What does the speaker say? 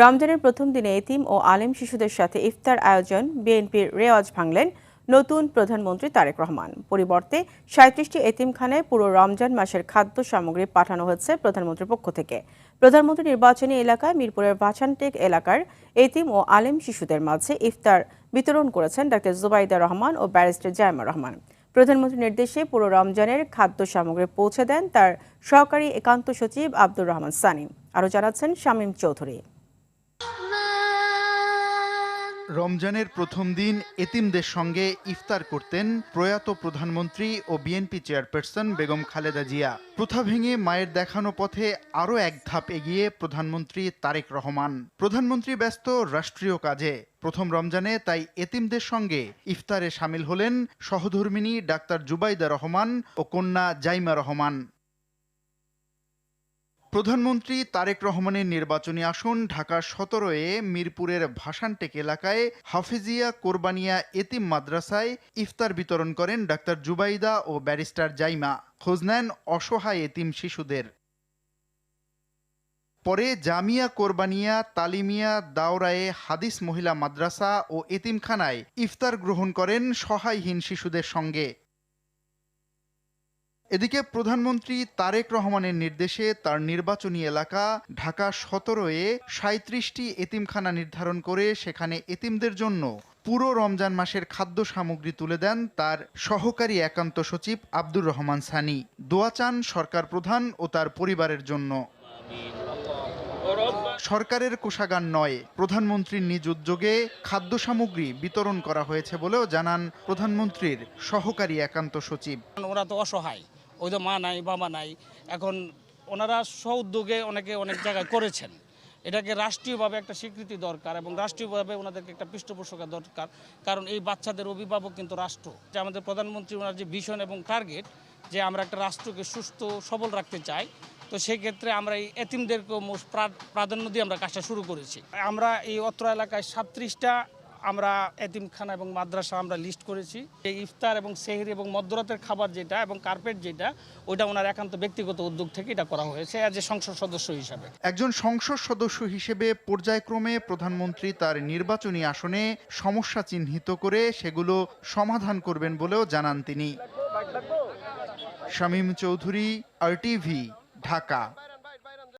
রমজানের প্রথম দিনে এতিম ও আলেম শিশুদের সাথে ইফতার আয়োজন বিএনপির রেওয়াজ ভাঙলেন নতুন প্রধানমন্ত্রী তারেক রহমান। পরিবর্তে ৩৭টি এতিমখানায় পুরো রমজান মাসের খাদ্য সামগ্রী পাঠানো হয়েছে প্রধানমন্ত্রীর পক্ষ থেকে। প্রধানমন্ত্রী নির্বাচনী এলাকায় মিরপুরের ভাসানটেক এলাকার এতিম ও আলেম শিশুদের মাঝে ইফতার বিতরণ করেছেন ডা জুবাইদা রহমান ও ব্যারিস্টার জাইমা রহমান। প্রধানমন্ত্রীর নির্দেশে পুরো রমজানের খাদ্য সামগ্রী পৌঁছে দেন তার সহকারী একান্ত সচিব আব্দুর রহমান সানি। আরও জানাচ্ছেন শামীম চৌধুরী। রমজানের প্রথম দিন এতিমদের সঙ্গে ইফতার করতেন প্রয়াত প্রধানমন্ত্রী ও বিএনপি চেয়ারপারসন বেগম খালেদা জিয়া। প্রথা ভেঙে মায়ের দেখানো পথে আরও এক ধাপ এগিয়ে প্রধানমন্ত্রী তারেক রহমান। প্রধানমন্ত্রী ব্যস্ত রাষ্ট্রীয় কাজে। প্রথম রমজানে তাই এতিমদের সঙ্গে ইফতারে শামিল হলেন সহধর্মিণী ডাক্তার জুবাইদা রহমান ও কন্যা জাইমা রহমান। প্রধানমন্ত্রী তারেক রহমানের নির্বাচনী আসন ঢাকা ১৭-এ মিরপুরের ভাসানটেক এলাকায় হাফেজিয়া কোরবানিয়া এতিম মাদ্রাসায় ইফতার বিতরণ করেন ডাক্তার জুবাইদা ও ব্যারিস্টার জাইমা। খোঁজ নেন অসহায় এতিম শিশুদের। পরে জামিয়া কোরবানিয়া তালিমিয়া দাওরায়ে হাদিস মহিলা মাদ্রাসা ও এতিমখানায় ইফতার গ্রহণ করেন সহায়হীন শিশুদের সঙ্গে। এদিকে প্রধানমন্ত্রী তারেক রহমানের নির্দেশে তার নির্বাচনী এলাকা ঢাকা ১৭-এ ৩৭টি এতিমখানা নির্ধারণ করে সেখানে এতিমদের জন্য পুরো রমজান মাসের খাদ্য সামগ্রী তুলে দেন তার সহকারী একান্ত সচিব আব্দুর রহমান সানি। দোয়া চান সরকার প্রধান ও তার পরিবারের জন্য। সরকারের কোষাগার নয়, প্রধানমন্ত্রীর নিজ উদ্যোগে খাদ্য সামগ্রী বিতরণ করা হয়েছে বলেও জানান প্রধানমন্ত্রীর সহকারী একান্ত সচিব। ওরা তো অসহায়, ওই তো মা নাই বাবা নাই, এখন ওনারা স্ব-উদ্যোগে অনেকে অনেক জায়গায় করেছেন। এটাকে রাষ্ট্রীয়ভাবে একটা স্বীকৃতি দরকার এবং রাষ্ট্রীয়ভাবে ওনাদেরকে একটা পৃষ্ঠপোষকতা দরকার, কারণ এই বাচ্চাদের অভিভাবক কিন্তু রাষ্ট্র। যে আমাদের প্রধানমন্ত্রী ওনার যে ভিশন এবং টার্গেট যে আমরা একটা রাষ্ট্রকে সুস্থ সবল রাখতে চাই, তো সেই ক্ষেত্রে আমরা এই এতিমদেরকে প্রাধান্য দিয়ে আমরা কাজটা শুরু করেছি। আমরা এই অত্র এলাকায় ৩৭টা আমরা এতিমখানা এবং মাদ্রাসা আমরা লিস্ট করেছি। এই ইফতার এবং সেহরি এবং মধ্যরাতের খাবার যেটা এবং কার্পেট যেটা, ওইটা ওনার একান্ত ব্যক্তিগত উদ্যোগ থেকে এটা করা হয়েছে অ্যাজ এ সংসদ সদস্য হিসাবে। একজন সংসদ সদস্য হিসেবে পর্যায়ক্রমে প্রধানমন্ত্রী তার নির্বাচনী আসনে সমস্যা চিহ্নিত করে সেগুলো সমাধান করবেন বলেও জানান তিনি। শামীম চৌধুরী, RTV, ঢাকা।